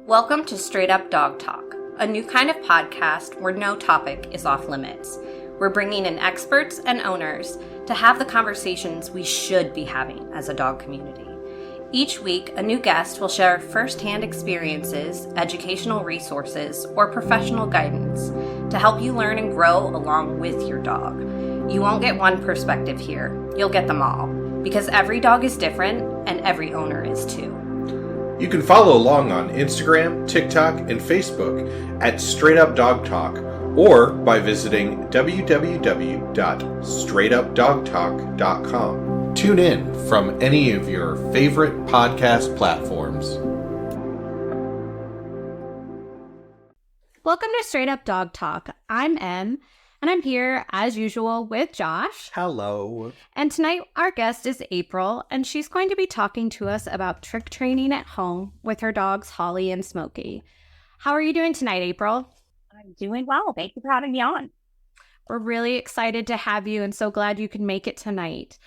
Welcome to Straight Up Dog Talk, a new kind of podcast where no topic is off limits. We're bringing in experts and owners to have the conversations we should be having as a dog community. Each week, a new guest will share firsthand experiences, educational resources, or professional guidance to help you learn and grow along with your dog. You won't get one perspective here, you'll get them all, because every dog is different and every owner is too. You can follow along on Instagram, TikTok, and Facebook at Straight Up Dog Talk, or by visiting www.straightupdogtalk.com. Tune in from any of your favorite podcast platforms. Welcome to Straight Up Dog Talk. I'm Em, and I'm here, as usual, with Josh. Hello. And tonight, our guest is April, and she's going to be talking to us about trick training at home with her dogs, Holly and Smokey. How are you doing tonight, April? I'm doing well. Thank you for having me on. We're really excited to have you and so glad you can make it tonight.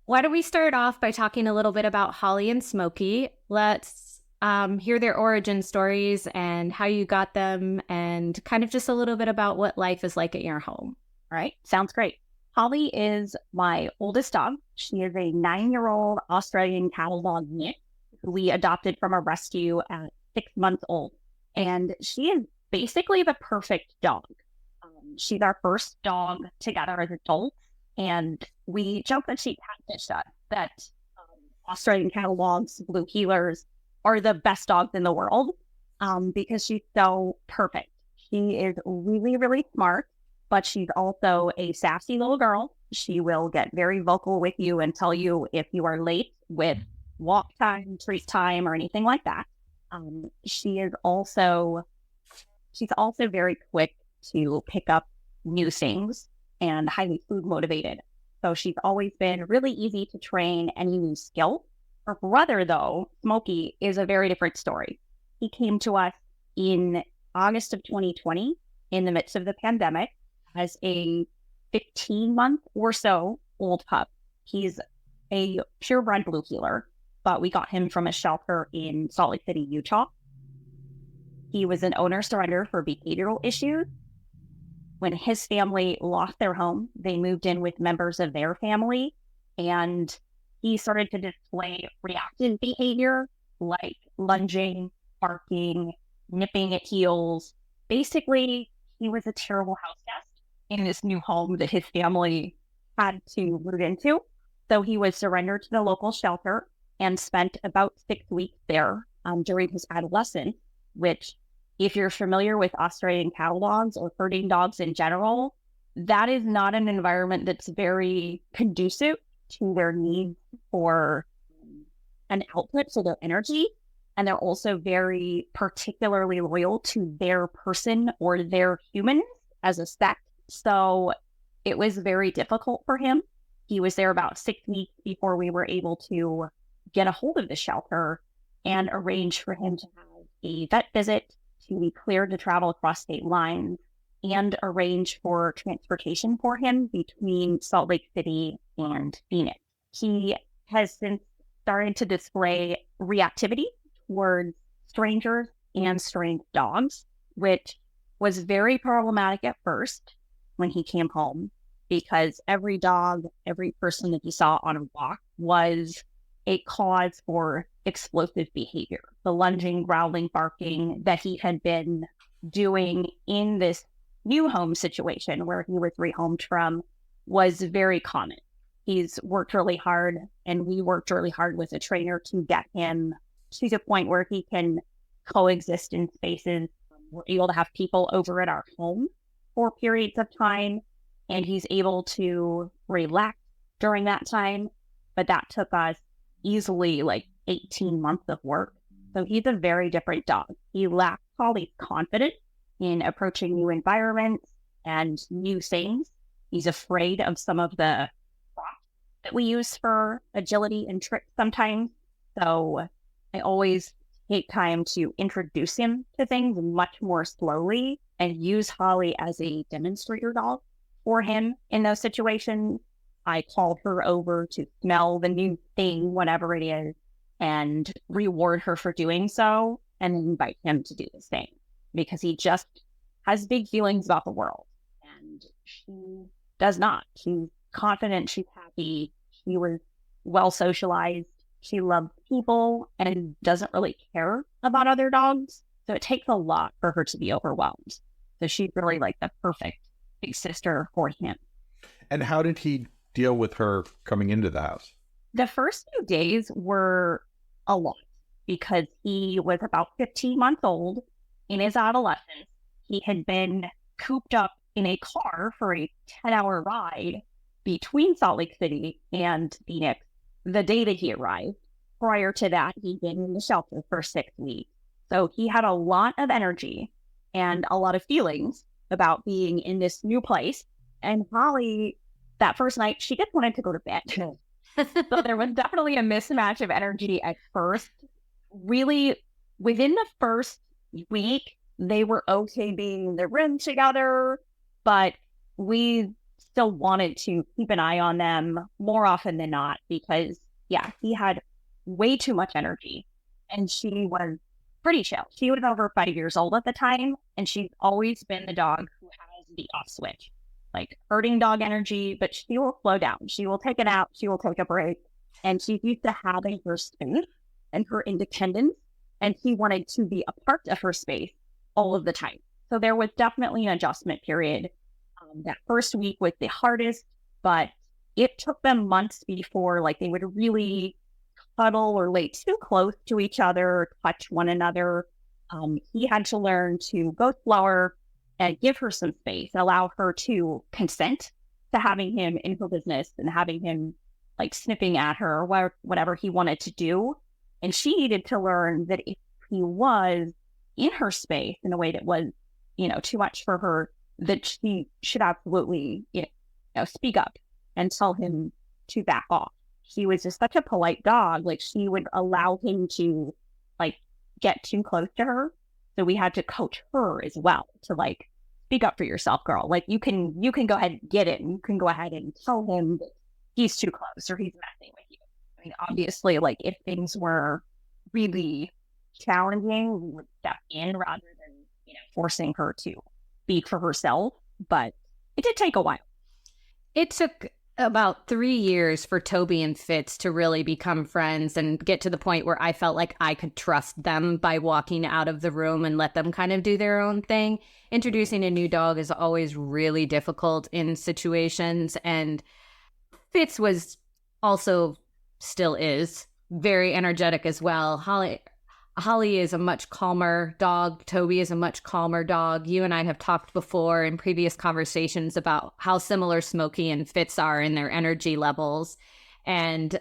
Why don't we start off by talking a little bit about Holly and Smokey? Let's hear their origin stories and how you got them and kind of just a little bit about what life is like at your home. All right. Sounds great. Holly is my oldest dog. She is a 9-year-old Australian cattle dog mix who we adopted from a rescue at 6 months old. And she is basically the perfect dog. She's our first dog together as adults. And we joke that she catfished us, that Australian cattle dogs, blue heelers, are the best dogs in the world because she's so perfect. She is really, really smart, but she's also a sassy little girl. She will get very vocal with you and tell you if you are late with walk time, treat time, or anything like that. She's also very quick to pick up new things and highly food motivated. So she's always been really easy to train any new skill. Her brother, though, Smokey, is a very different story. He came to us in August of 2020 in the midst of the pandemic as a 15-month or so old pup. He's a purebred blue heeler, but we got him from a shelter in Salt Lake City, Utah. He was an owner surrender for behavioral issues. When his family lost their home, they moved in with members of their family, and he started to display reactive behavior like lunging, barking, nipping at heels. Basically, he was a terrible house guest in this new home that his family had to move into. So he was surrendered to the local shelter and spent about 6 weeks there during his adolescence, which, if you're familiar with Australian cattle dogs or herding dogs in general, that is not an environment that's very conducive to their needs for an output, so their energy. And they're also very particularly loyal to their person or their humans as a sect. So it was very difficult for him. He was there about 6 weeks before we were able to get a hold of the shelter and arrange for him to have a vet visit, to be cleared to travel across state lines, and arrange for transportation for him between Salt Lake City and Phoenix. He has since started to display reactivity towards strangers and strange dogs, which was very problematic at first when he came home, because every dog, every person that he saw on a walk was a cause for explosive behavior. The lunging, growling, barking that he had been doing in this new home situation where he was rehomed from was very common. He's worked really hard, and we worked really hard with a trainer to get him to the point where he can coexist in spaces. We're able to have people over at our home for periods of time, and he's able to relax during that time. But that took us easily like 18 months of work. So he's a very different dog. He lacks Holly's confidence in approaching new environments and new things. He's afraid of some of the props that we use for agility and tricks sometimes. So I always take time to introduce him to things much more slowly and use Holly as a demonstrator dog for him in those situations. I called her over to smell the new thing, whatever it is, and reward her for doing so. and invite him to do the same, because he just has big feelings about the world. And she does not. She's confident, she's happy, she was well socialized, she loves people, and doesn't really care about other dogs. So it takes a lot for her to be overwhelmed. So she's really like the perfect big sister for him. And how did he deal with her coming into the house? The first few days were a lot because he was about 15 months old in his adolescence. He had been cooped up in a car for a 10-hour ride between Salt Lake City and Phoenix the day that he arrived. Prior to that, he'd been in the shelter for 6 weeks. So he had a lot of energy and a lot of feelings about being in this new place. And Holly, that first night, she just wanted to go to bed. So there was definitely a mismatch of energy at first. Really, within the first week, they were okay being in the room together, but we still wanted to keep an eye on them more often than not because, yeah, he had way too much energy and she was pretty chill. She was over 5 years old at the time, and she's always been the dog who has the off switch, like herding dog energy, but she will slow down. She will take it out. She will take a break. And she's used to having her space and her independence. And he wanted to be a part of her space all of the time. So there was definitely an adjustment period. That first week was the hardest, but it took them months before like they would really cuddle or lay too close to each other, touch one another. He had to learn to go slower and give her some space, allow her to consent to having him in her business and having him like sniffing at her or whatever he wanted to do. And she needed to learn that if he was in her space in a way that was, too much for her, that she should absolutely, speak up and tell him to back off. He was just such a polite dog. Like she would allow him to like get too close to her. So we had to coach her as well to like speak up for yourself, girl. Like you can go ahead and get it, and you can go ahead and tell him that he's too close or he's messing with you. I mean, obviously, like if things were really challenging, we would step in rather than forcing her to speak for herself. But it did take a while. It took about 3 years for Toby and Fitz to really become friends and get to the point where I felt like I could trust them by walking out of the room and let them kind of do their own thing. Introducing a new dog is always really difficult in situations, and Fitz was also, still is, very energetic as well. Holly is a much calmer dog. Toby is a much calmer dog. You and I have talked before in previous conversations about how similar Smokey and Fitz are in their energy levels. And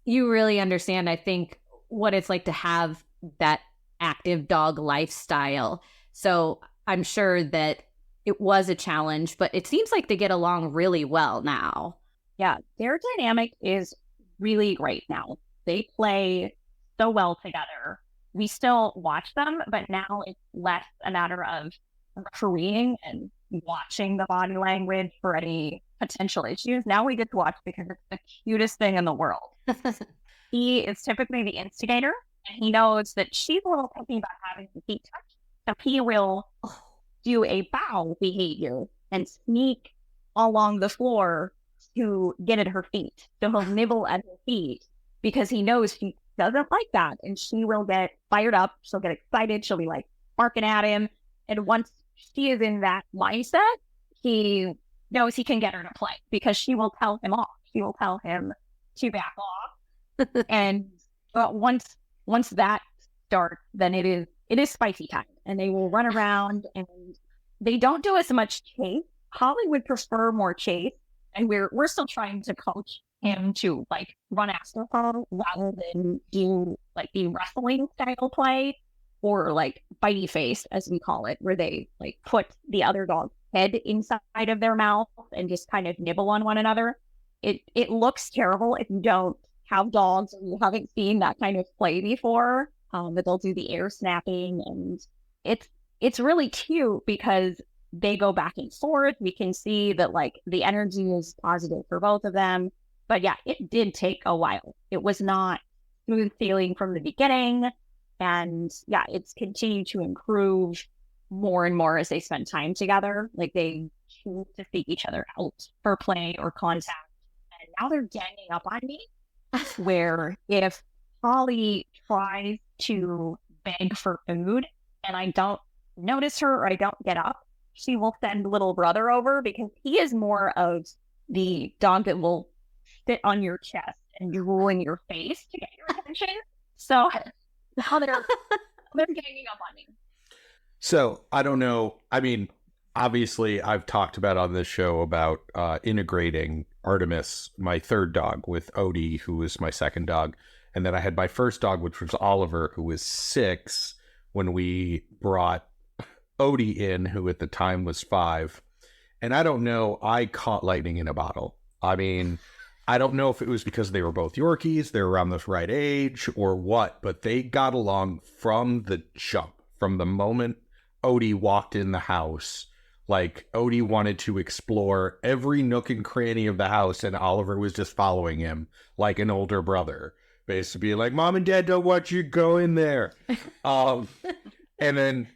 you really understand, I think, what it's like to have that active dog lifestyle. So I'm sure that it was a challenge, but it seems like they get along really well now. Yeah, their dynamic is really great now. They play so well together. We still watch them, but now it's less a matter of refereeing and watching the body language for any potential issues. Now we get to watch because it's the cutest thing in the world. He is typically the instigator, and he knows that she's a little picky about having the feet touched. So he will do a bow behavior and sneak along the floor to get at her feet. So he'll nibble at her feet because he knows she doesn't like that. And she will get fired up. She'll get excited. She'll be like barking at him. And once she is in that mindset, he knows he can get her to play because she will tell him off. She will tell him to back off. And once that starts, then it is spicy time. And they will run around, and they don't do as much chase. Holly would prefer more chase. And we're still trying to coach him to like run after her rather than do like the wrestling style play or like bitey face, as we call it, where they like put the other dog's head inside of their mouth and just kind of nibble on one another. It looks terrible if you don't have dogs or you haven't seen that kind of play before. But they'll do the air snapping, and it's really cute because they go back and forth. We can see that like the energy is positive for both of them. But yeah, it did take a while. It was not smooth sailing from the beginning. And yeah, it's continued to improve more and more as they spend time together. Like they choose to seek each other out for play or contact. And now they're ganging up on me, where if Holly tries to beg for food and I don't notice her or I don't get up, she will send little brother over, because he is more of the dog that will sit on your chest and drool in your face to get your attention. So now they're ganging up on me. So I don't know. I mean, obviously, I've talked about on this show about integrating Artemis, my third dog, with Odie, who was my second dog. And then I had my first dog, which was Oliver, who was 6 when we brought Odie in, who at the time was 5. And I don't know, I caught lightning in a bottle. I mean, I don't know if it was because they were both Yorkies, they were around the right age or what, but they got along from the jump, from the moment Odie walked in the house. Like, Odie wanted to explore every nook and cranny of the house, and Oliver was just following him like an older brother. Basically, like, Mom and Dad don't want you to go in there. And then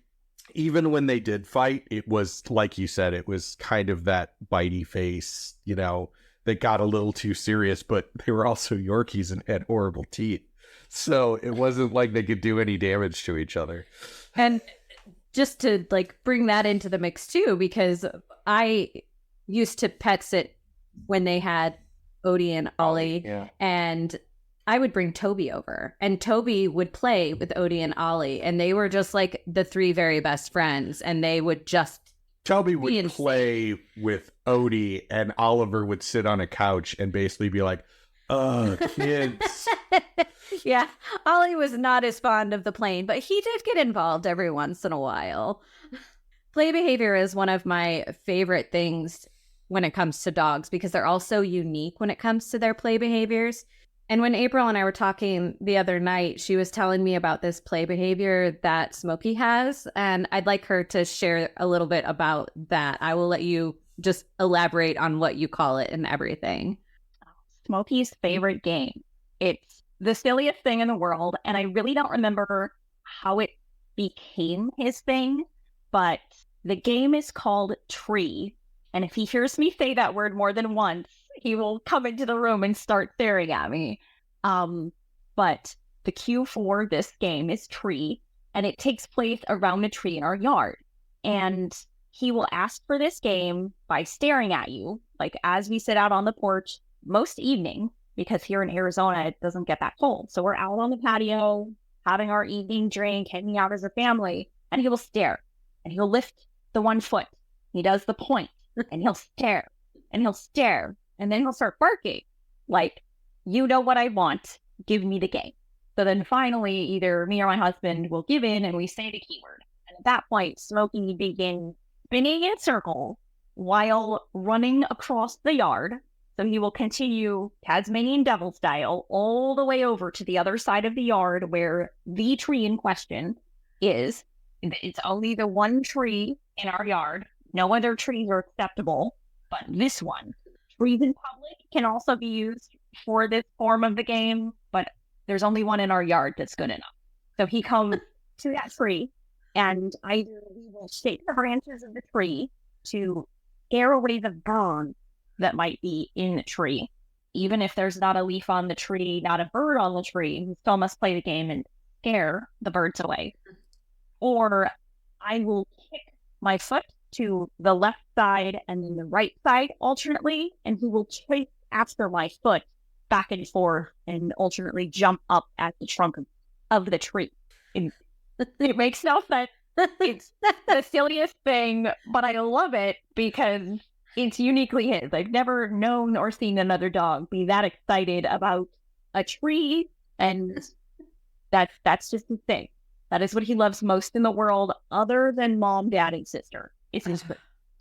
even when they did fight, it was, like you said, it was kind of that bitey face, you know, that got a little too serious, but they were also Yorkies and had horrible teeth. So it wasn't like they could do any damage to each other. And just to like bring that into the mix too, because I used to pet sit when they had Odie and Ollie, and I would bring Toby over, and Toby would play with Odie and Ollie, and they were just like the 3 very best friends, and they would just Toby would play with Odie, and Oliver would sit on a couch and basically be like, kids. Yeah, Ollie was not as fond of the playing, but he did get involved every once in a while. Play behavior is one of my favorite things when it comes to dogs, because they're all so unique when it comes to their play behaviors. And when April and I were talking the other night, she was telling me about this play behavior that Smokey has, and I'd like her to share a little bit about that. I will let you just elaborate on what you call it and everything. Smokey's favorite game. It's the silliest thing in the world, and I really don't remember how it became his thing, but the game is called Tree, and if he hears me say that word more than once, he will come into the room and start staring at me. But the cue for this game is Tree, and it takes place around a tree in our yard. And he will ask for this game by staring at you, like as we sit out on the porch most evening, because here in Arizona, it doesn't get that cold. So we're out on the patio, having our evening drink, hanging out as a family, and he will stare, and he'll lift the one foot. He does the point, and he'll stare, and he'll stare. And then he'll start barking, like, you know what I want, give me the game. So then finally, either me or my husband will give in and we say the keyword. And at that point, Smokey begins spinning in circles while running across the yard. So he will continue Tasmanian devil style all the way over to the other side of the yard where the tree in question is. It's only the one tree in our yard. No other trees are acceptable, but this one. Trees in public can also be used for this form of the game, but there's only one in our yard that's good enough. So he comes to that tree, and either we will shake the branches of the tree to scare away the bird that might be in the tree. Even if there's not a leaf on the tree, not a bird on the tree, we still must play the game and scare the birds away. Or I will kick my foot to the left side and then the right side alternately, and he will chase after my foot back and forth and alternately jump up at the trunk of the tree. It makes no sense. It's the silliest thing, but I love it because it's uniquely his. I've never known or seen another dog be that excited about a tree, and that's just his thing. That is what he loves most in the world, other than mom, dad, and sister.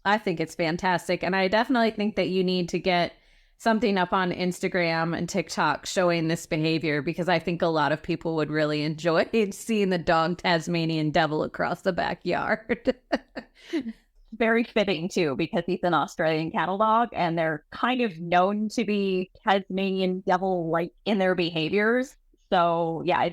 I think it's fantastic. And I definitely think that you need to get something up on Instagram and TikTok showing this behavior, because I think a lot of people would really enjoy seeing the dog Tasmanian devil across the backyard. Very fitting too, because he's an Australian cattle dog and they're kind of known to be Tasmanian devil-like in their behaviors. So yeah,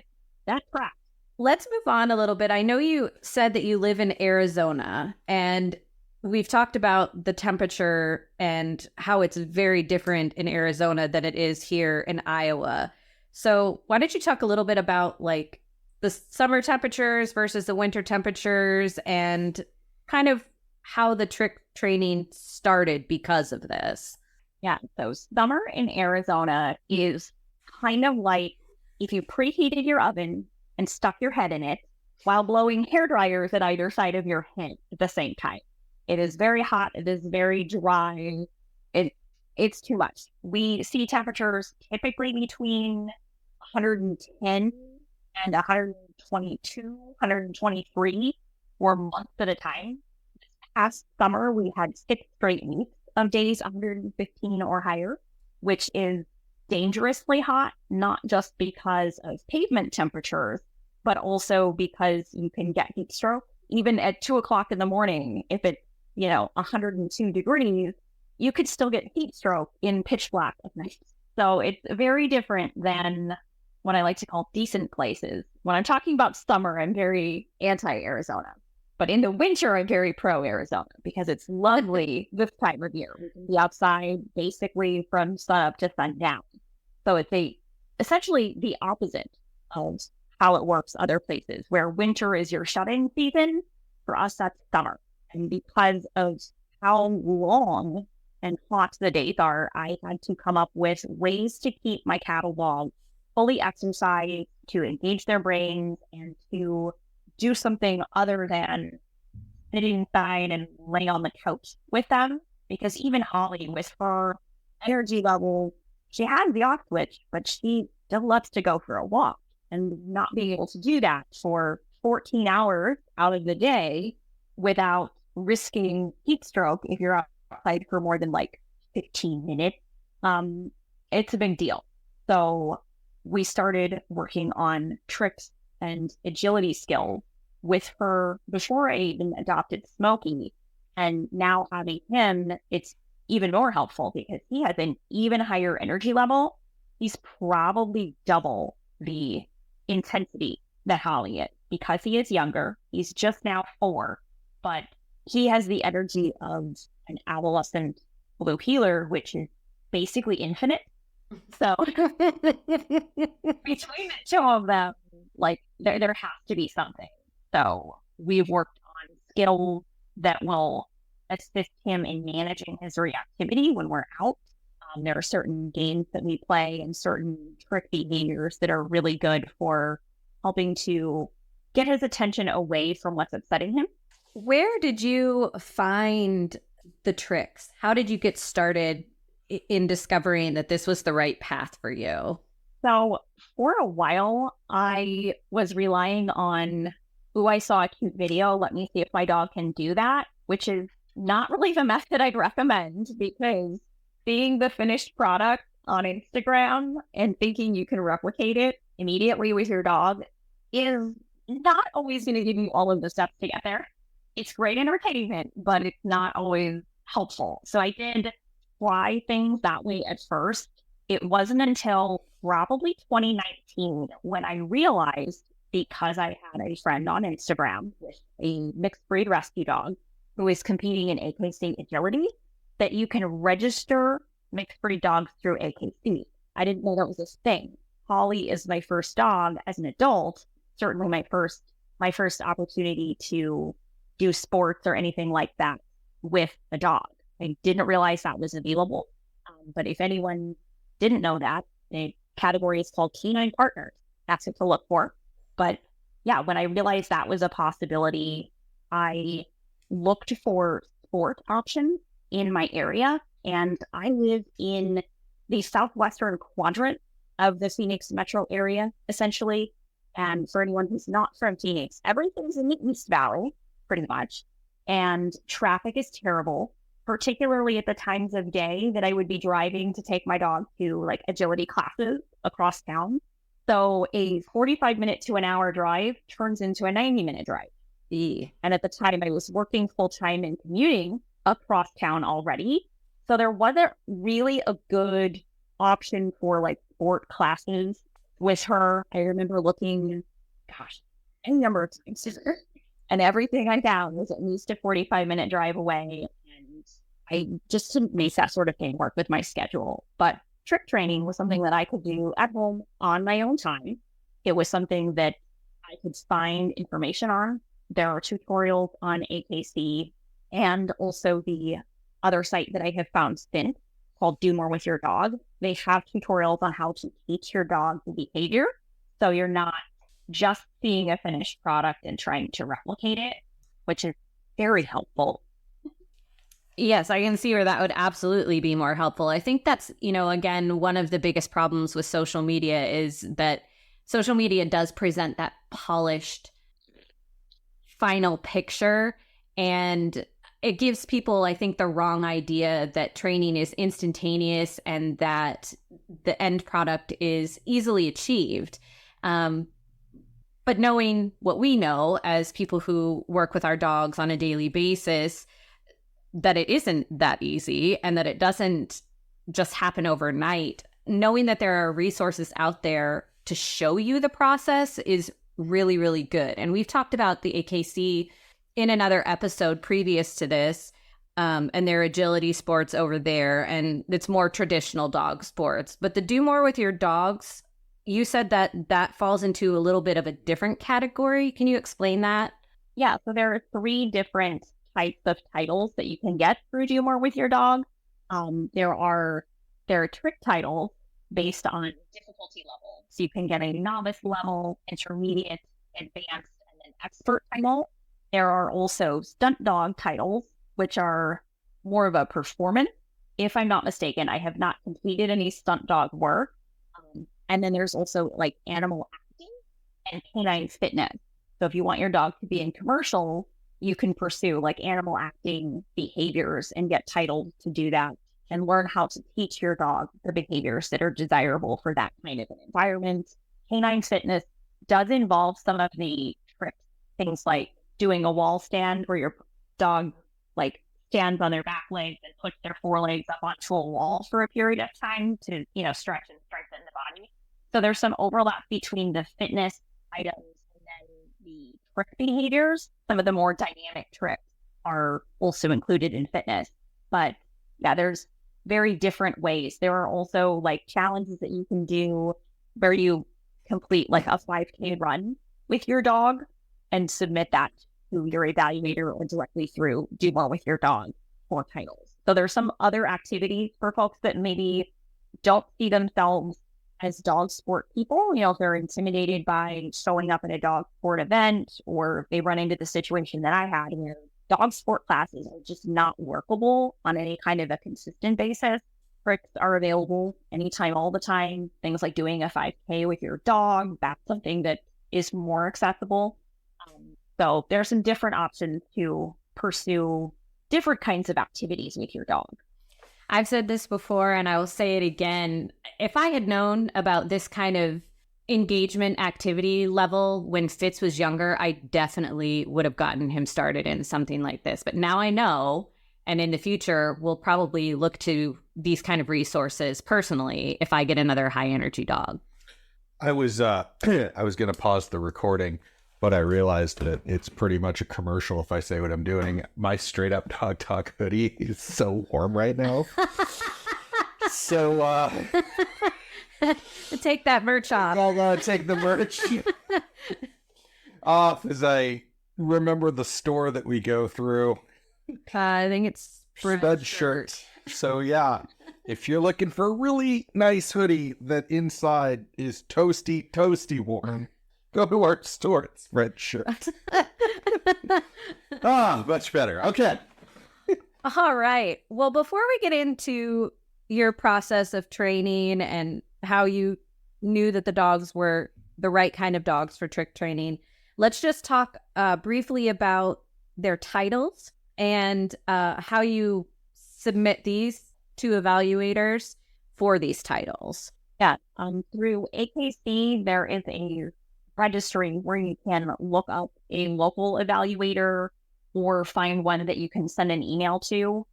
that tracks. Let's move on a little bit. I know you said that you live in Arizona, and we've talked about the temperature and how it's very different in Arizona than it is here in Iowa. So why don't you talk a little bit about like the summer temperatures versus the winter temperatures and kind of how the trick training started because of this? Yeah, so summer in Arizona is kind of like if you preheated your oven and stuck your head in it while blowing hair dryers at either side of your head at the same time. It is very hot. It is very dry. It's too much. We see temperatures typically between 110 and 122, 123 for months at a time. Past summer, we had 6 straight weeks of days 115 or higher, which is dangerously hot, not just because of pavement temperatures, but also because you can get heat stroke. Even at 2 o'clock in the morning, if it's, 102 degrees, you could still get heat stroke in pitch black at night. So it's very different than what I like to call decent places. When I'm talking about summer, I'm very anti-Arizona. But in the winter, I'm very pro-Arizona because it's lovely this time of year. We can be outside basically from sun up to sundown. So it's essentially the opposite of how it works other places, where winter is your shut-in season. For us, that's summer. And because of how long and hot the days are, I had to come up with ways to keep my cattle dogs fully exercised, to engage their brains, and to do something other than sitting inside and laying on the couch with them. Because even Holly, with her energy level, she has the off switch, but she still loves to go for a walk. And not being able to do that for 14 hours out of the day without risking heat stroke if you're outside for more than like 15 minutes, it's a big deal. So we started working on tricks and agility skills with her before I even adopted Smokey. And now having him, it's even more helpful because he has an even higher energy level. He's probably double the intensity that Holly is because he is younger. He's just now 4, but he has the energy of an adolescent blue heeler, which is basically infinite. So between the two of them, like there has to be something. So we've worked on skills that will assist him in managing his reactivity when we're out. There are certain games that we play and certain trick behaviors that are really good for helping to get his attention away from what's upsetting him. Where did you find the tricks? How did you get started in discovering that this was the right path for you? So for a while, I was relying on, I saw a cute video, let me see if my dog can do that, which is not really the method I'd recommend because seeing the finished product on Instagram and thinking you can replicate it immediately with your dog is not always going to give you all of the steps to get there. It's great entertainment, but it's not always helpful. So I did try things that way at first. It wasn't until probably 2019 when I realized, because I had a friend on Instagram with a mixed breed rescue dog who is competing in AKC agility, that you can register mixed breed dogs through AKC. I didn't know that was a thing. Holly is my first dog as an adult, certainly my first opportunity to do sports or anything like that with a dog. I didn't realize that was available. But if anyone didn't know that, the category is called canine partners. That's what to look for. But yeah, when I realized that was a possibility, I looked for sport options in my area. And I live in the southwestern quadrant of the Phoenix metro area, essentially. And for anyone who's not from Phoenix, everything's in the East Valley, pretty much. And traffic is terrible, particularly at the times of day that I would be driving to take my dog to like agility classes across town. So a 45-minute to an hour drive turns into a 90-minute drive. And at the time I was working full-time and commuting across town already. So there wasn't really a good option for like sport classes with her. I remember looking, any number of times. And everything I found was at least a 45-minute drive away. And I just couldn't make that sort of thing work with my schedule. But trick training was something that I could do at home on my own time. It was something that I could find information on. There are tutorials on AKC and also the other site that I have found since called Do More With Your Dog. They have tutorials on how to teach your dog the behavior. So you're not just seeing a finished product and trying to replicate it, which is very helpful. Yes, I can see where that would absolutely be more helpful. I think that's, again, one of the biggest problems with social media is that social media does present that polished final picture, and it gives people, I think, the wrong idea that training is instantaneous and that the end product is easily achieved. But knowing what we know as people who work with our dogs on a daily basis, that it isn't that easy and that it doesn't just happen overnight, knowing that there are resources out there to show you the process is really, really good. And we've talked about the AKC in another episode previous to this, and their agility sports over there, and it's more traditional dog sports. But the Do More With Your Dogs, you said that falls into a little bit of a different category. Can you explain that? Yeah, so there are 3 different types of titles that you can get through Do More With Your Dog. There are trick titles based on difficulty level. So you can get a novice level, intermediate, advanced, and then expert title. There are also stunt dog titles, which are more of a performance. If I'm not mistaken, I have not completed any stunt dog work. And then there's also like animal acting and canine fitness. So if you want your dog to be in commercial, you can pursue like animal acting behaviors and get titled to do that and learn how to teach your dog the behaviors that are desirable for that kind of an environment. Canine fitness does involve some of the tricks, things like doing a wall stand where your dog like stands on their back legs and puts their forelegs up onto a wall for a period of time to, stretch and strengthen the body. So there's some overlap between the fitness items and then the trick behaviors. Some of the more dynamic tricks are also included in fitness. But yeah, there's very different ways. There are also like challenges that you can do where you complete like a 5K run with your dog and submit that to your evaluator or directly through Do More With Your Dog for titles. So there's some other activities for folks that maybe don't see themselves as dog sport people. If they're intimidated by showing up at a dog sport event, or they run into the situation that I had where dog sport classes are just not workable on any kind of a consistent basis. Tricks are available anytime, all the time. Things like doing a 5K with your dog, that's something that is more accessible. So there's some different options to pursue different kinds of activities with your dog. I've said this before and I will say it again. If I had known about this kind of engagement activity level when Fitz was younger, I definitely would have gotten him started in something like this. But now I know, and in the future, we'll probably look to these kind of resources personally if I get another high energy dog. I was going to pause the recording, but I realized that it's pretty much a commercial if I say what I'm doing. My straight up dog talk hoodie is so warm right now. So take that merch off. I'll take the merch off as I remember the store that we go through. I think it's Stud shirt. So yeah, if you're looking for a really nice hoodie that inside is toasty warm, go to our store. It's red shirt. Much better. Okay. All right. Well, before we get into your process of training and how you knew that the dogs were the right kind of dogs for trick training, let's just talk briefly about their titles and how you submit these to evaluators for these titles. Yeah. Through AKC, there is a registry where you can look up a local evaluator or find one that you can send an email to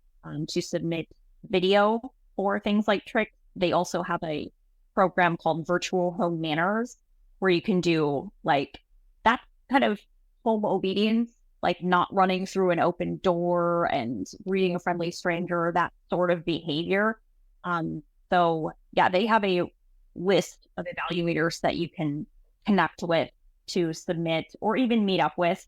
submit video for things like tricks. They also have a program called Virtual Home Manners where you can do like kind of home obedience, like not running through an open door and greeting a friendly stranger, that sort of behavior. So yeah, they have a list of evaluators that you can connect with to submit or even meet up with.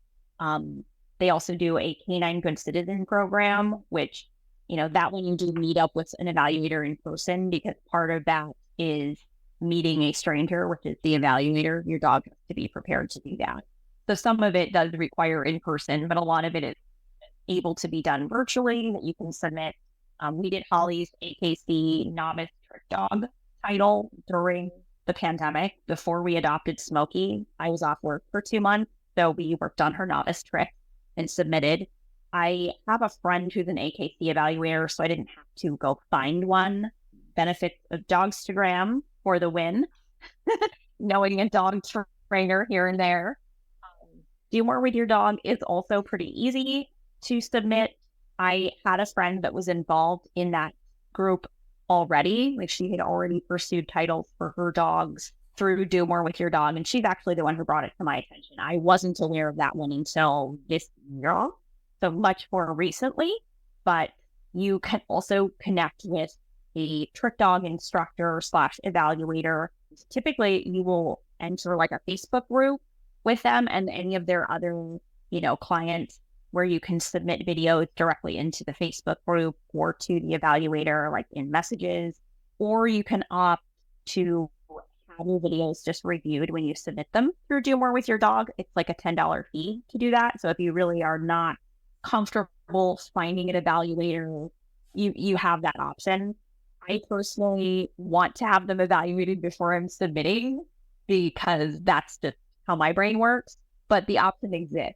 They also do a canine good citizen program, which, that one you do meet up with an evaluator in person, because part of that is meeting a stranger, which is the evaluator. Your dog has to be prepared to do that. So some of it does require in person, but a lot of it is able to be done virtually, that you can submit. We did Holly's AKC novice trick dog title during the pandemic. Before we adopted Smokey, I was off work for 2 months. So we worked on her novice trick and submitted. I have a friend who's an AKC evaluator, so I didn't have to go find one. Benefits of Dogstagram for the win. Knowing a dog trainer here and there. Do More With Your Dog is also pretty easy to submit. I had a friend that was involved in that group already. Like, she had already pursued titles for her dogs through Do More With Your Dog, and she's actually the one who brought it to my attention. I wasn't aware of that one until this year, so much more recently. But you can also connect with a trick dog instructor / evaluator. Typically, you will enter like a Facebook group with them and any of their other, clients, where you can submit videos directly into the Facebook group or to the evaluator, like in messages, or you can opt to have your videos just reviewed when you submit them through Do More With Your Dog. It's like a $10 fee to do that. So if you really are not comfortable finding an evaluator, you have that option. I personally want to have them evaluated before I'm submitting, because that's just how my brain works, but the option exists.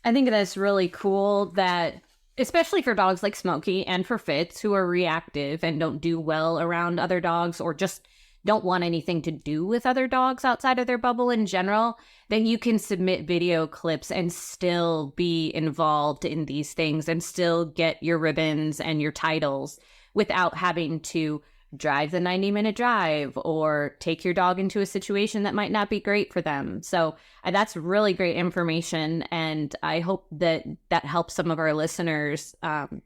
I think that's really cool that, especially for dogs like Smokey and for Fitz, who are reactive and don't do well around other dogs, or just don't want anything to do with other dogs outside of their bubble in general, that you can submit video clips and still be involved in these things and still get your ribbons and your titles without having to drive the 90-minute drive or take your dog into a situation that might not be great for them. So that's really great information. And I hope that helps some of our listeners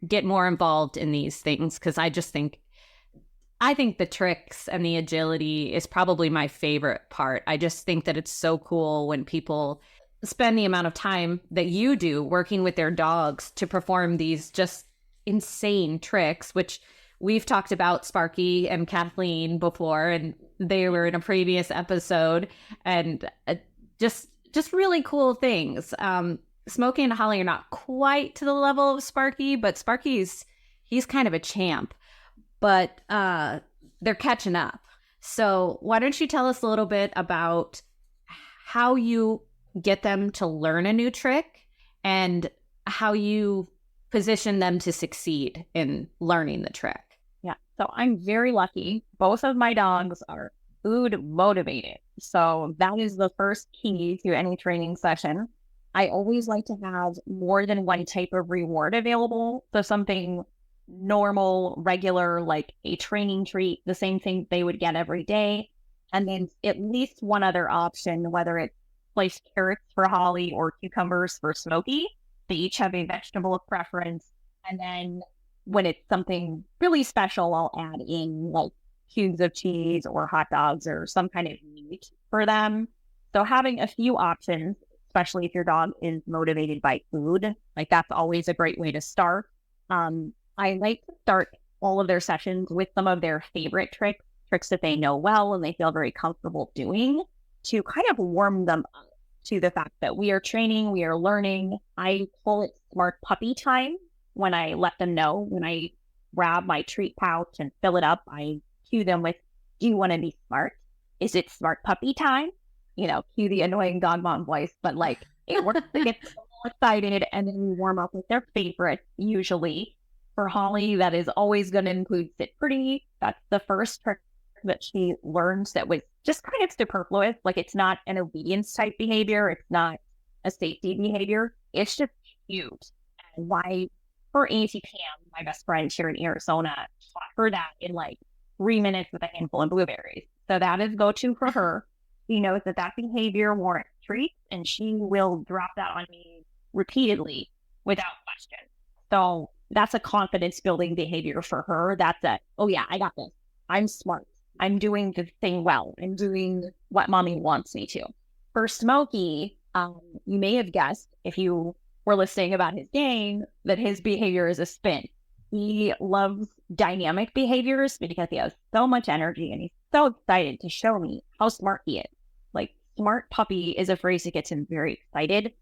get more involved in these things, because I think the tricks and the agility is probably my favorite part. I just think that it's so cool when people spend the amount of time that you do working with their dogs to perform these just insane tricks, which we've talked about Sparky and Kathleen before, and they were in a previous episode, and just really cool things. Smokey and Holly are not quite to the level of Sparky, but he's kind of a champ, but they're catching up. So why don't you tell us a little bit about how you get them to learn a new trick and how you position them to succeed in learning the trick? Yeah. So I'm very lucky. Both of my dogs are food motivated. So that is the first key to any training session. I always like to have more than one type of reward available. So something normal, regular, like a training treat, the same thing they would get every day. And then at least one other option, whether it's sliced carrots for Holly or cucumbers for Smokey. They each have a vegetable of preference. And then when it's something really special, I'll add in like cubes of cheese or hot dogs or some kind of meat for them. So having a few options, especially if your dog is motivated by food, like that's always a great way to start. I like to start all of their sessions with some of their favorite tricks that they know well and they feel very comfortable doing, to kind of warm them up to the fact that we are training, we are learning. I call it smart puppy time. When I let them know, when I grab my treat pouch and fill it up, I cue them with, do you want to be smart? Is it smart puppy time? Cue the annoying dog mom voice, but like it works to get so excited, and then we warm up with their favorite. Usually for Holly, that is always going to include sit pretty. That's the first trick that she learns that was just kind of superfluous. Like, it's not an obedience type behavior. It's not a safety behavior. It's just cute. And why her Auntie Pam, my best friend here in Arizona, taught her that in like 3 minutes with a handful of blueberries. So that is go-to for her. She knows that behavior warrants treats, and she will drop that on me repeatedly without question. So that's a confidence building behavior for her. That's a, oh yeah, I got this. I'm smart. I'm doing the thing well. I'm doing what mommy wants me to. For Smokey, you may have guessed if you were listening about his game that his behavior is a spin. He loves dynamic behaviors because he has so much energy and he's so excited to show me how smart he is. Like, smart puppy is a phrase that gets him very excited.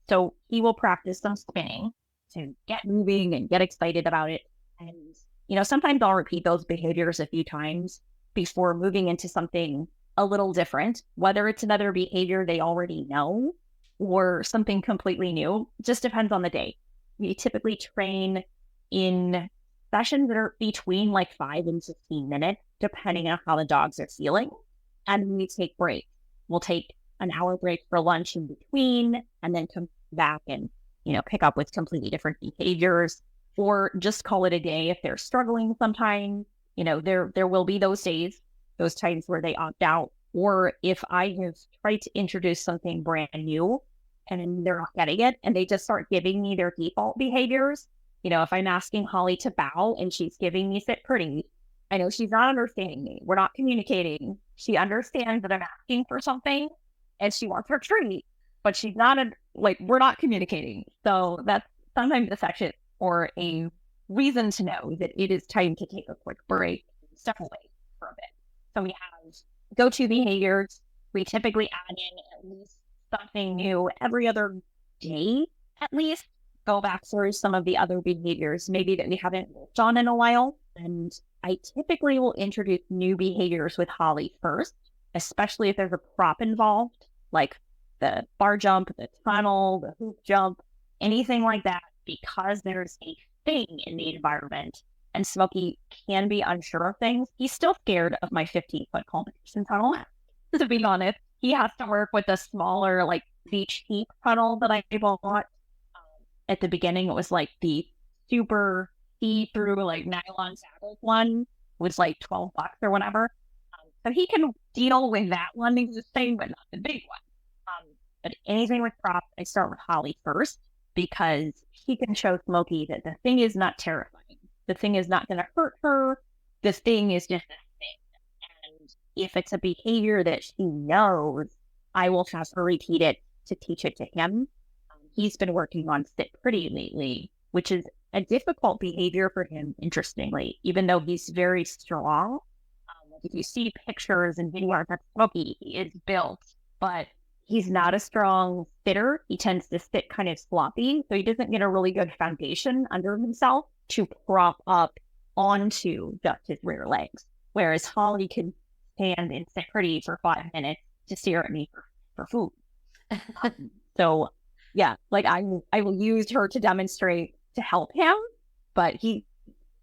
So he will practice some spinning to get moving and get excited about it. And, sometimes I'll repeat those behaviors a few times before moving into something a little different, whether it's another behavior they already know or something completely new. It just depends on the day. We typically train in sessions that are between like 5 and 15 minutes, depending on how the dogs are feeling. And we take breaks. We'll take an hour break for lunch in between and then come back and, pick up with completely different behaviors, or just call it a day if they're struggling sometimes. There will be those days, those times where they opt out, or if I have tried to introduce something brand new and they're not getting it and they just start giving me their default behaviors. If I'm asking Holly to bow and she's giving me sit pretty, I know she's not understanding me. We're not communicating. She understands that I'm asking for something and she wants her treat, but she's not we're not communicating. So that's sometimes a section or a reason to know that it is time to take a quick break and step away for a bit. So we have go-to behaviors. We typically add in at least something new every other day, at least. Go back through some of the other behaviors maybe that we haven't worked on in a while. And I typically will introduce new behaviors with Holly first, especially if there's a prop involved, like the bar jump, the tunnel, the hoop jump, anything like that, because there's a thing in the environment and Smokey can be unsure of things. He's still scared of my 15-foot culmination tunnel. To be honest, he has to work with the smaller, the cheap tunnel that I bought. At the beginning, it was the super see-through, nylon fabric one was $12 or whatever. So he can deal with that one existing, but not the big one. But anything with props, I start with Holly first because he can show Smokey that the thing is not terrifying. The thing is not going to hurt her. The thing is just a thing. And if it's a behavior that she knows, I will have her repeat it to teach it to him. He's been working on sit pretty lately, which is a difficult behavior for him, interestingly, even though he's very strong. If you see pictures and videos of Smokey, he is built, but he's not a strong sitter. He tends to sit kind of sloppy, so he doesn't get a really good foundation under himself to prop up onto just his rear legs. Whereas Holly can stand and sit pretty for 5 minutes to stare at me for food. So yeah, I will use her to demonstrate to help him, but he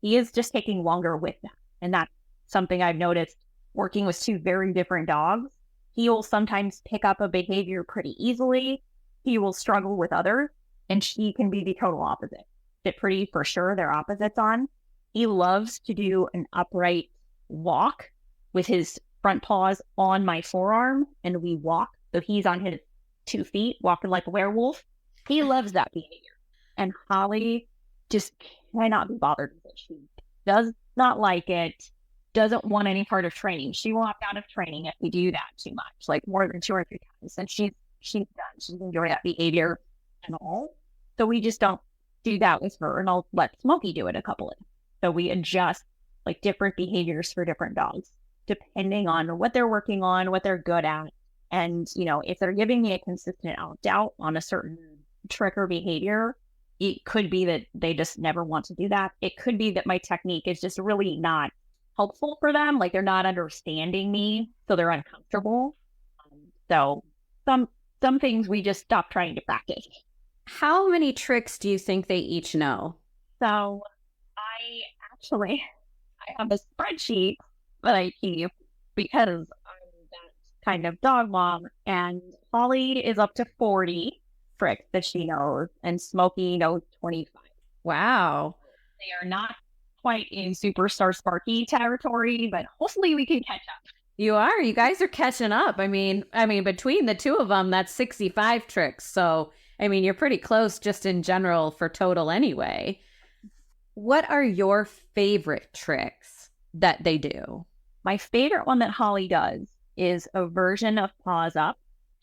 is just taking longer with that. And that's something I've noticed working with 2 very different dogs. He will sometimes pick up a behavior pretty easily. He will struggle with others, and she can be the total opposite. Sit pretty for sure, they're opposites on. He loves to do an upright walk with his front paws on my forearm, and we walk. So he's on his 2 feet, walking like a werewolf. He loves that behavior. And Holly just cannot be bothered with it. She does not like it, doesn't want any part of training. She will opt out of training if we do that too much, more than 2 or 3 times. And she's done. She doesn't enjoy that behavior at all. So we just don't do that with her. And I'll let Smokey do it a couple of times. So we adjust different behaviors for different dogs, depending on what they're working on, what they're good at. And, if they're giving me a consistent opt-out on a certain trick or behavior, it could be that they just never want to do that. It could be that my technique is just really not helpful for them. They're not understanding me, so they're uncomfortable. So some things we just stop trying to practice. How many tricks do you think they each know? So I have a spreadsheet that I keep because kind of dog mom, and Holly is up to 40 tricks that she knows, and Smokey knows 25. Wow. They are not quite in superstar Sparky territory, but hopefully we can catch up. You are. You guys are catching up. I mean, between the two of them, that's 65 tricks. So, I mean, you're pretty close just in general for total anyway. What are your favorite tricks that they do? My favorite one that Holly does is a version of paws up,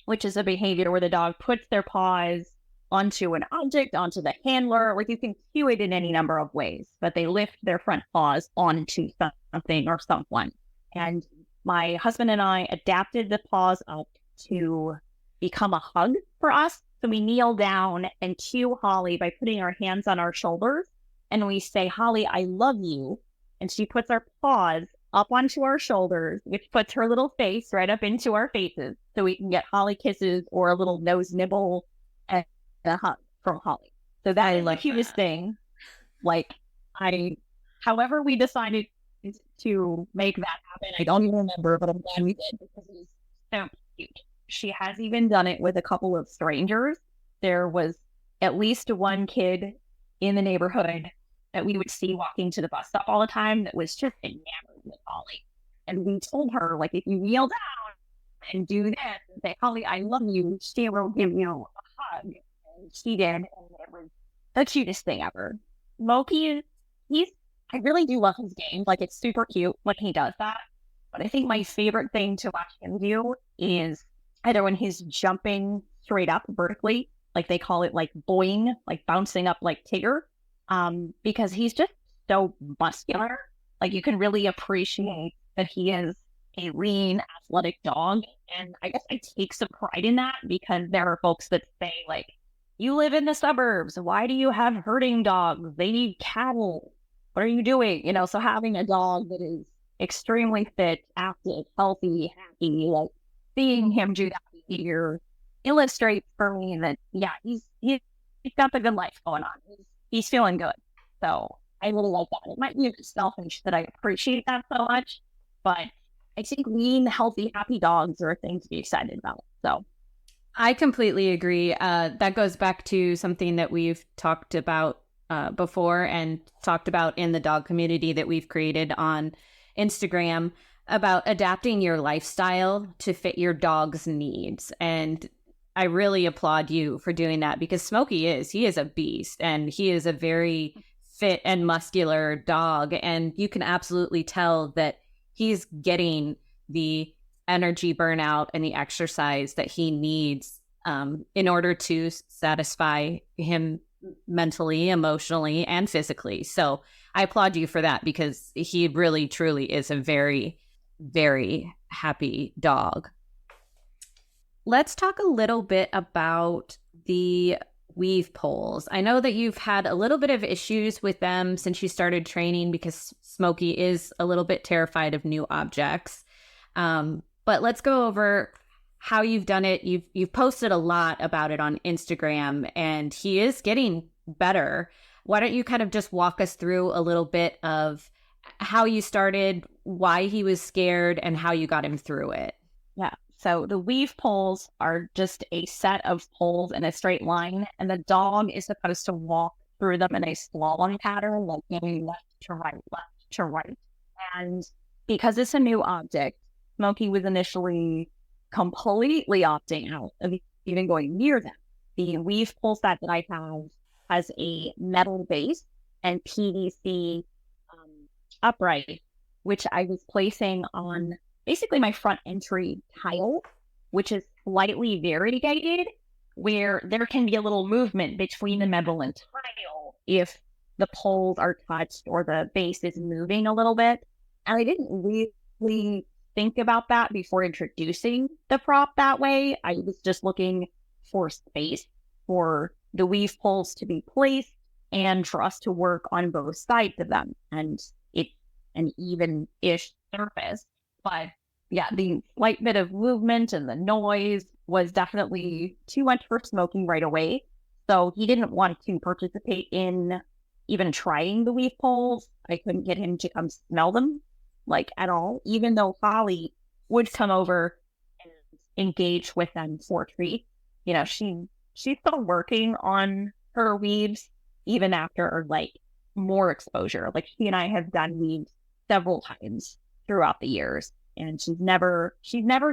which is a behavior where the dog puts their paws onto an object, onto the handler. Like, you can cue it in any number of ways, but they lift their front paws onto something or someone. And my husband and I adapted the paws up to become a hug for us. So we kneel down and cue Holly by putting our hands on our shoulders. And we say, Holly, I love you. And she puts her paws up onto our shoulders, which puts her little face right up into our faces. So we can get Holly kisses or a little nose nibble and a hug from Holly. So that is the cutest thing. Like, however we decided to make that happen, I don't even remember, but I'm glad we did because it is so cute. She has even done it with a couple of strangers. There was at least one kid in the neighborhood that we would see walking to the bus stop all the time that was just enamored with Holly. And we told her, like, if you kneel down and do this and say, Holly, I love you, she will give you a hug. And she did, and it was the cutest thing ever. Moki, I really do love his game. Like, it's super cute when he does that. But I think my favorite thing to watch him do is either when he's jumping straight up vertically, like they call it, like boing, like bouncing up like Tigger, because he's just so muscular. Like, you can really appreciate that he is a lean, athletic dog. And I guess I take some pride in that because there are folks that say, like, you live in the suburbs. Why do you have herding dogs? They need cattle. What are you doing? You know, so having a dog that is extremely fit, active, healthy, happy, like seeing him do that behavior illustrates for me that, yeah, he's got the good life going on. He's feeling good. So I really like that. It might be a bit selfish that I appreciate that so much, but I think lean, healthy, happy dogs are a thing to be excited about. So I completely agree. That goes back to something that we've talked about before and talked about in the dog community that we've created on Instagram about adapting your lifestyle to fit your dog's needs. And I really applaud you for doing that because Smokey he is a beast and he is a very fit and muscular dog. And you can absolutely tell that he's getting the energy burnout and the exercise that he needs in order to satisfy him mentally, emotionally, and physically. So I applaud you for that because he really, truly is a very, very happy dog. Let's talk a little bit about the weave poles. I know that you've had a little bit of issues with them since you started training because Smokey is a little bit terrified of new objects. But let's go over how you've done it. You've posted a lot about it on Instagram, and he is getting better. Why don't you kind of just walk us through a little bit of how you started, why he was scared, and how you got him through it? yeah. So the weave poles are just a set of poles in a straight line, and the dog is supposed to walk through them in a slalom pattern, like going left to right. And because it's a new object, Smokey was initially completely opting out of even going near them. The weave pole set that I have has a metal base and PVC upright, which I was placing on basically my front entry tile, which is slightly variegated, where there can be a little movement between the metal and tile if the poles are touched or the base is moving a little bit. And I didn't really think about that before introducing the prop that way. I was just looking for space for the weave poles to be placed and for us to work on both sides of them. And it's an even-ish surface. But yeah, the slight bit of movement and the noise was definitely too much for Smokey right away. So he didn't want to participate in even trying the weave poles. I couldn't get him to come smell them, like, at all, even though Holly would come over and engage with them for treats. You know, she's still working on her weaves even after, like, more exposure. Like, she and I have done weaves several times throughout the years. and she's never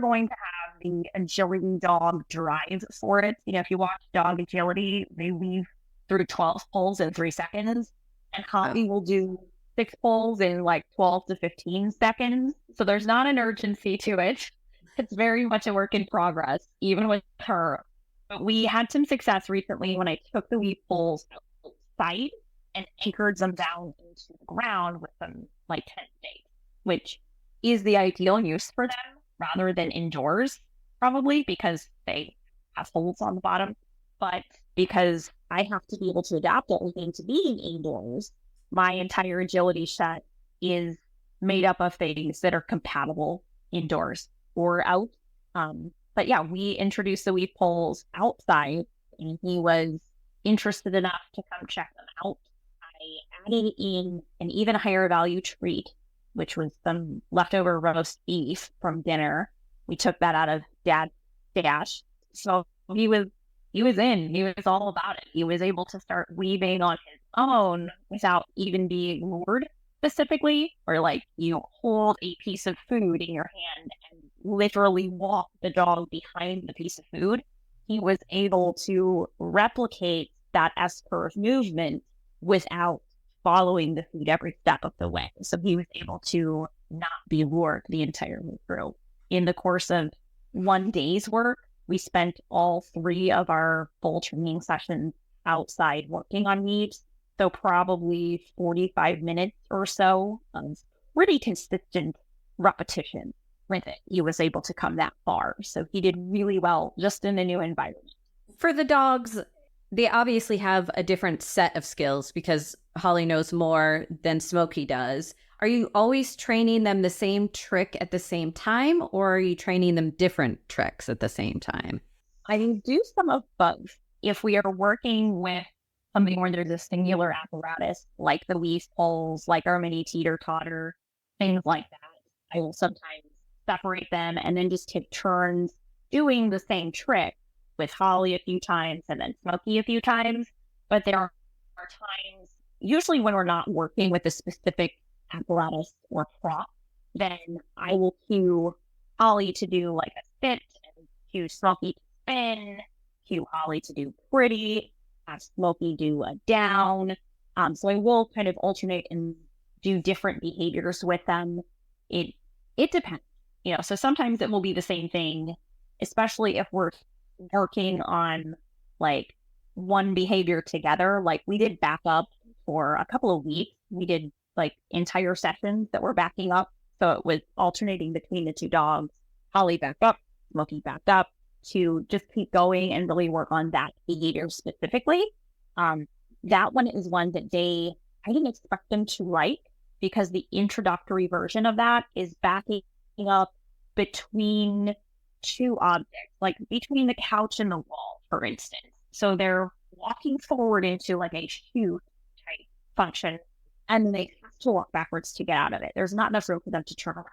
going to have the agility dog drive for it. You know, if you watch dog agility, they weave through 12 pulls in 3 seconds, and Holly will do 6 pulls in like 12 to 15 seconds. So there's not an urgency to it. It's very much a work in progress, even with her. But we had some success recently when I took the weave pulls outside and anchored them down into the ground with some like tent stakes, which is the ideal use for them rather than indoors, probably because they have holes on the bottom. But because I have to be able to adapt everything to being indoors, my entire agility set is made up of things that are compatible indoors or out. But yeah, we introduced the weave poles outside, and he was interested enough to come check them out. I added in an even higher value treat, which was some leftover roast beef from dinner. We took that out of Dad's stash. So he was in. He was all about it. He was able to start weaving on his own without even being lured specifically, or like you hold a piece of food in your hand and literally walk the dog behind the piece of food. He was able to replicate that S-curve movement without following the food every step of the way. So he was able to not be lured the entire way through. In the course of one day's work, we spent all 3 of our full training sessions outside working on weaves. So probably 45 minutes or so of pretty consistent repetition with it. He was able to come that far. So he did really well just in a new environment. For the dogs, they obviously have a different set of skills because Holly knows more than Smokey does. Are you always training them the same trick at the same time, or are you training them different tricks at the same time? I do some of both. If we are working with something where there's a singular apparatus, like the weave poles, like our mini teeter-totter, things like that, I will sometimes separate them and then just take turns doing the same trick with Holly a few times and then Smokey a few times. But there are times, usually when we're not working with a specific apparatus or prop, then I will cue Holly to do like a sit, and cue Smokey to spin, cue Holly to do pretty, have Smokey do a down. So I will kind of alternate and do different behaviors with them. It depends, you know. So sometimes it will be the same thing, especially if we're working on like one behavior together. Like we did back up for a couple of weeks. We did like entire sessions that were backing up. So it was alternating between the 2 dogs. Holly backed up, Smokey backed up, to just keep going and really work on that behavior specifically. That one is one that I didn't expect them to like, because the introductory version of that is backing up between 2 objects, like between the couch and the wall, for instance. So they're walking forward into like a shoot type function, and then they have to walk backwards to get out of it. There's not enough room for them to turn around.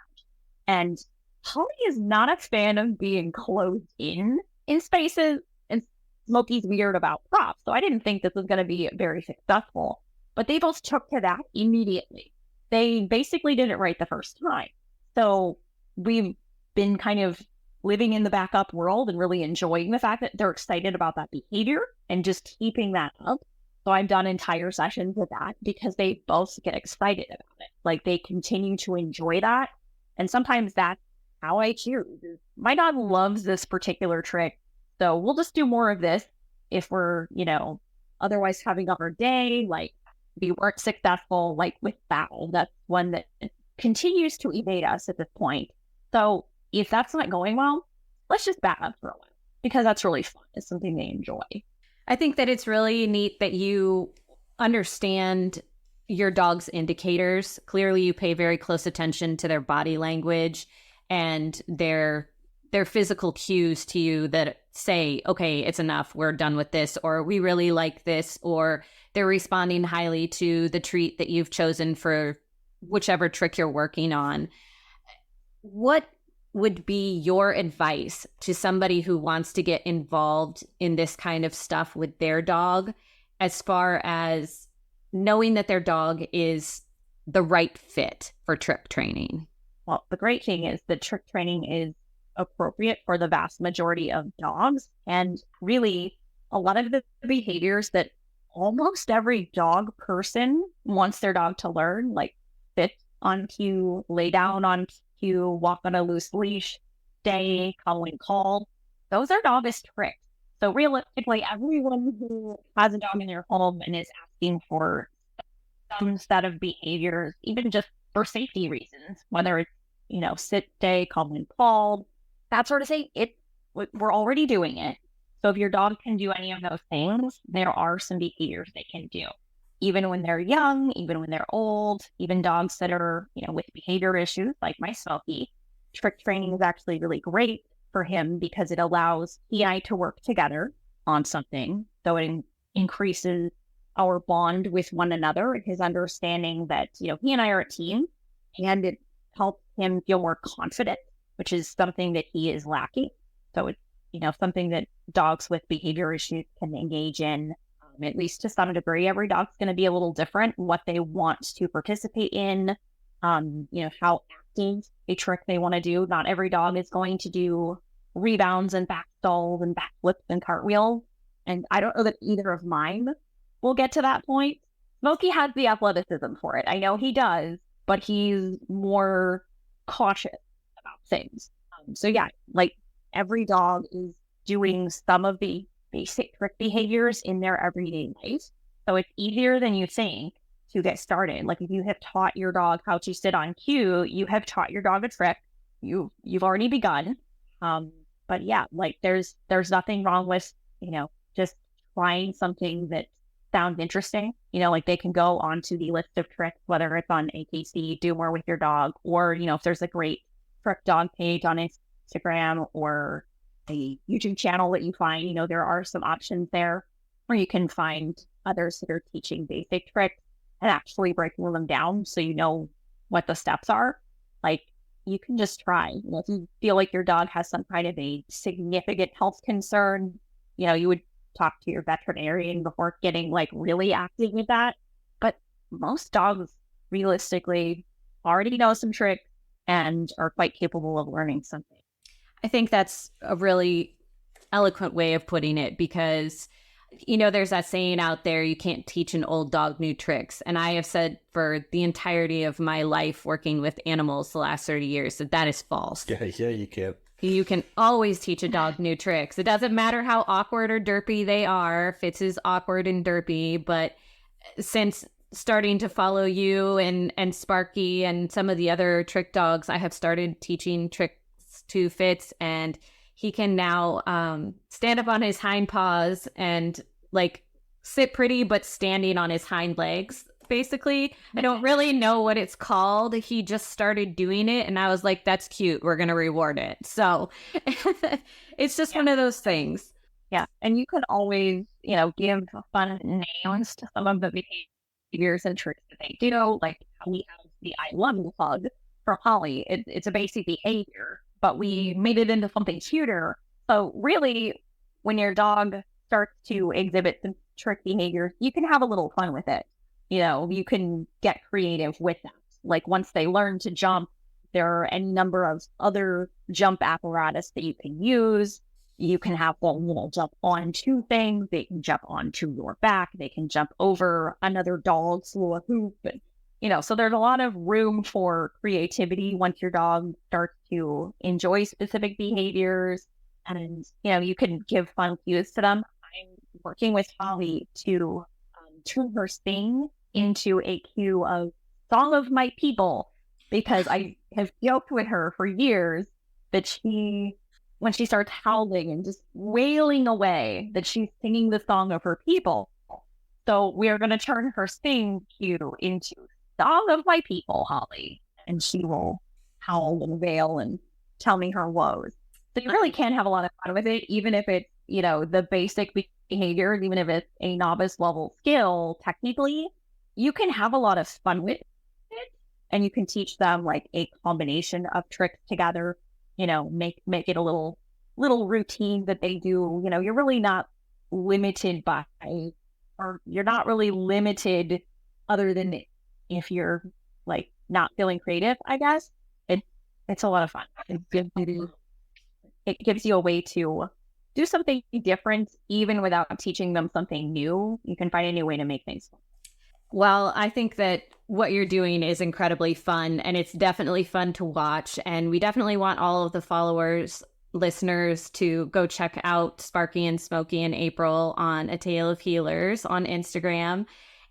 And Holly is not a fan of being closed in spaces, and Smokey's weird about props. So I didn't think this was going to be very successful, but they both took to that immediately. They basically did it right the first time. So we've been kind of living in the backup world and really enjoying the fact that they're excited about that behavior and just keeping that up. So I've done entire sessions with that because they both get excited about it. Like they continue to enjoy that. And sometimes that's how I choose. My dog loves this particular trick, so we'll just do more of this. If we're, otherwise having a hard day, like we weren't successful, like with Fowl, that's one that continues to evade us at this point. So if that's not going well, let's just back up for a while, because that's really fun. It's something they enjoy. I think that it's really neat that you understand your dog's indicators. Clearly, you pay very close attention to their body language and their physical cues to you that say, okay, it's enough, we're done with this, or we really like this, or they're responding highly to the treat that you've chosen for whichever trick you're working on. What would be your advice to somebody who wants to get involved in this kind of stuff with their dog, as far as knowing that their dog is the right fit for trick training? Well, the great thing is that trick training is appropriate for the vast majority of dogs. And really, a lot of the behaviors that almost every dog person wants their dog to learn, like sit on cue, lay down on cue, walk on a loose leash, stay, come when called, those are doggish tricks. So realistically, everyone who has a dog in their home and is asking for some set of behaviors, even just for safety reasons, whether it's, sit, stay, come when called, that sort of thing, we're already doing it. So if your dog can do any of those things, there are some behaviors they can do. Even when they're young, even when they're old, even dogs that are, with behavior issues like my Smokey, trick training is actually really great for him because it allows he and I to work together on something. So it increases our bond with one another and his understanding that, he and I are a team, and it helps him feel more confident, which is something that he is lacking. So it's, something that dogs with behavior issues can engage in, at least to some degree. Every dog's going to be a little different, what they want to participate in, how active a trick they want to do. Not every dog is going to do rebounds and back stalls and back flips and cartwheels. And I don't know that either of mine will get to that point. Smokey has the athleticism for it. I know he does, but he's more cautious about things. So yeah, like every dog is doing some of the basic trick behaviors in their everyday life. So it's easier than you think to get started. Like if you have taught your dog how to sit on cue, you have taught your dog a trick. You've already begun. But yeah, like there's nothing wrong with, just trying something that sounds interesting. Like they can go onto the list of tricks, whether it's on AKC, Do More With Your Dog, or, if there's a great trick dog page on Instagram or a YouTube channel that you find, there are some options there where you can find others that are teaching basic tricks and actually breaking them down so you know what the steps are. Like you can just try. If you feel like your dog has some kind of a significant health concern, you would talk to your veterinarian before getting like really active with that. But most dogs realistically already know some tricks and are quite capable of learning something. I think that's a really eloquent way of putting it because, there's that saying out there, you can't teach an old dog new tricks. And I have said for the entirety of my life working with animals the last 30 years that is false. Yeah, you can. You can always teach a dog new tricks. It doesn't matter how awkward or derpy they are. Fitz is awkward and derpy, but since starting to follow you and Sparky and some of the other trick dogs, I have started teaching tricks to Fitz, and he can now stand up on his hind paws and like sit pretty, but standing on his hind legs. Basically, I don't really know what it's called. He just started doing it, and I was like, "That's cute. We're gonna reward it." So it's just one of those things. Yeah, and you can always, give fun names to some of the behaviors and tricks that they do. Like how we have the "I love you" hug for Holly. It's a basic behavior, but we made it into something cuter. So really, when your dog starts to exhibit some trick behaviors, you can have a little fun with it. You can get creative with them. Like once they learn to jump, there are any number of other jump apparatus that you can use. You can have them, jump onto things. They can jump onto your back. They can jump over another dog's little hoop. And, so there's a lot of room for creativity once your dog starts to enjoy specific behaviors. And, you can give fun cues to them. I'm working with Holly to turn her sing into a cue of Song of My People, because I have joked with her for years that when she starts howling and just wailing away, that she's singing the song of her people. So we are going to turn her sing cue into Song of My People, Holly, and she will howl and wail and tell me her woes. So you really can have a lot of fun with it, even if it's, the basic behaviors, even if it's a novice level skill, technically, you can have a lot of fun with it, and you can teach them like a combination of tricks together, make it a little routine that they do. You're really not limited by, or you're not really limited other than if you're like not feeling creative, I guess. It's a lot of fun. It gives you a way to do something different, even without teaching them something new. You can find a new way to make things fun. Well, I think that what you're doing is incredibly fun, and it's definitely fun to watch. And we definitely want all of the followers, listeners, to go check out Sparky and Smokey and April on A Tale of Healers on Instagram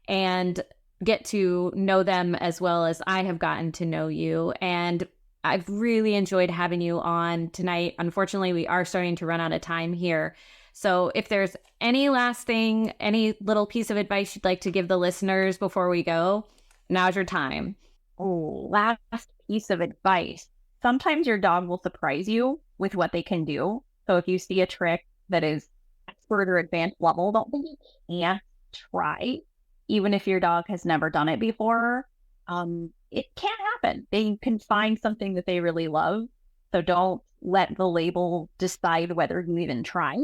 and get to know them as well as I have gotten to know you. And I've really enjoyed having you on tonight. Unfortunately, we are starting to run out of time here. So if there's any last thing, any little piece of advice you'd like to give the listeners before we go, now's your time. Oh, last piece of advice. Sometimes your dog will surprise you with what they can do. So if you see a trick that is expert or advanced level, don't think you can't try. Even if your dog has never done it before, it can happen. They can find something that they really love. So don't let the label decide whether you even try.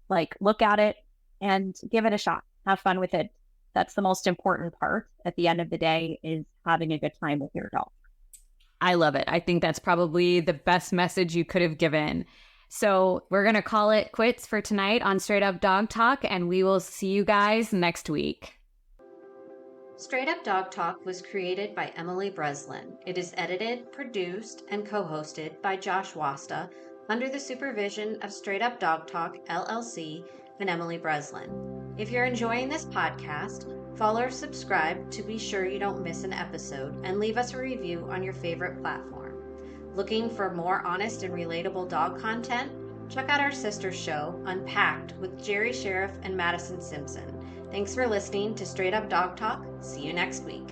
Like, look at it and give it a shot. Have fun with it. That's the most important part at the end of the day, is having a good time with your dog. I love it. I think that's probably the best message you could have given. So we're going to call it quits for tonight on Straight Up Dog Talk, and we will see you guys next week. Straight Up Dog Talk was created by Emily Breslin. It is edited, produced, and co-hosted by Josh Wasta under the supervision of Straight Up Dog Talk, LLC, and Emily Breslin. If you're enjoying this podcast, follow or subscribe to be sure you don't miss an episode, and leave us a review on your favorite platform. Looking for more honest and relatable dog content? Check out our sister show, Unpacked, with Jerry Sheriff and Madison Simpson. Thanks for listening to Straight Up Dog Talk. See you next week.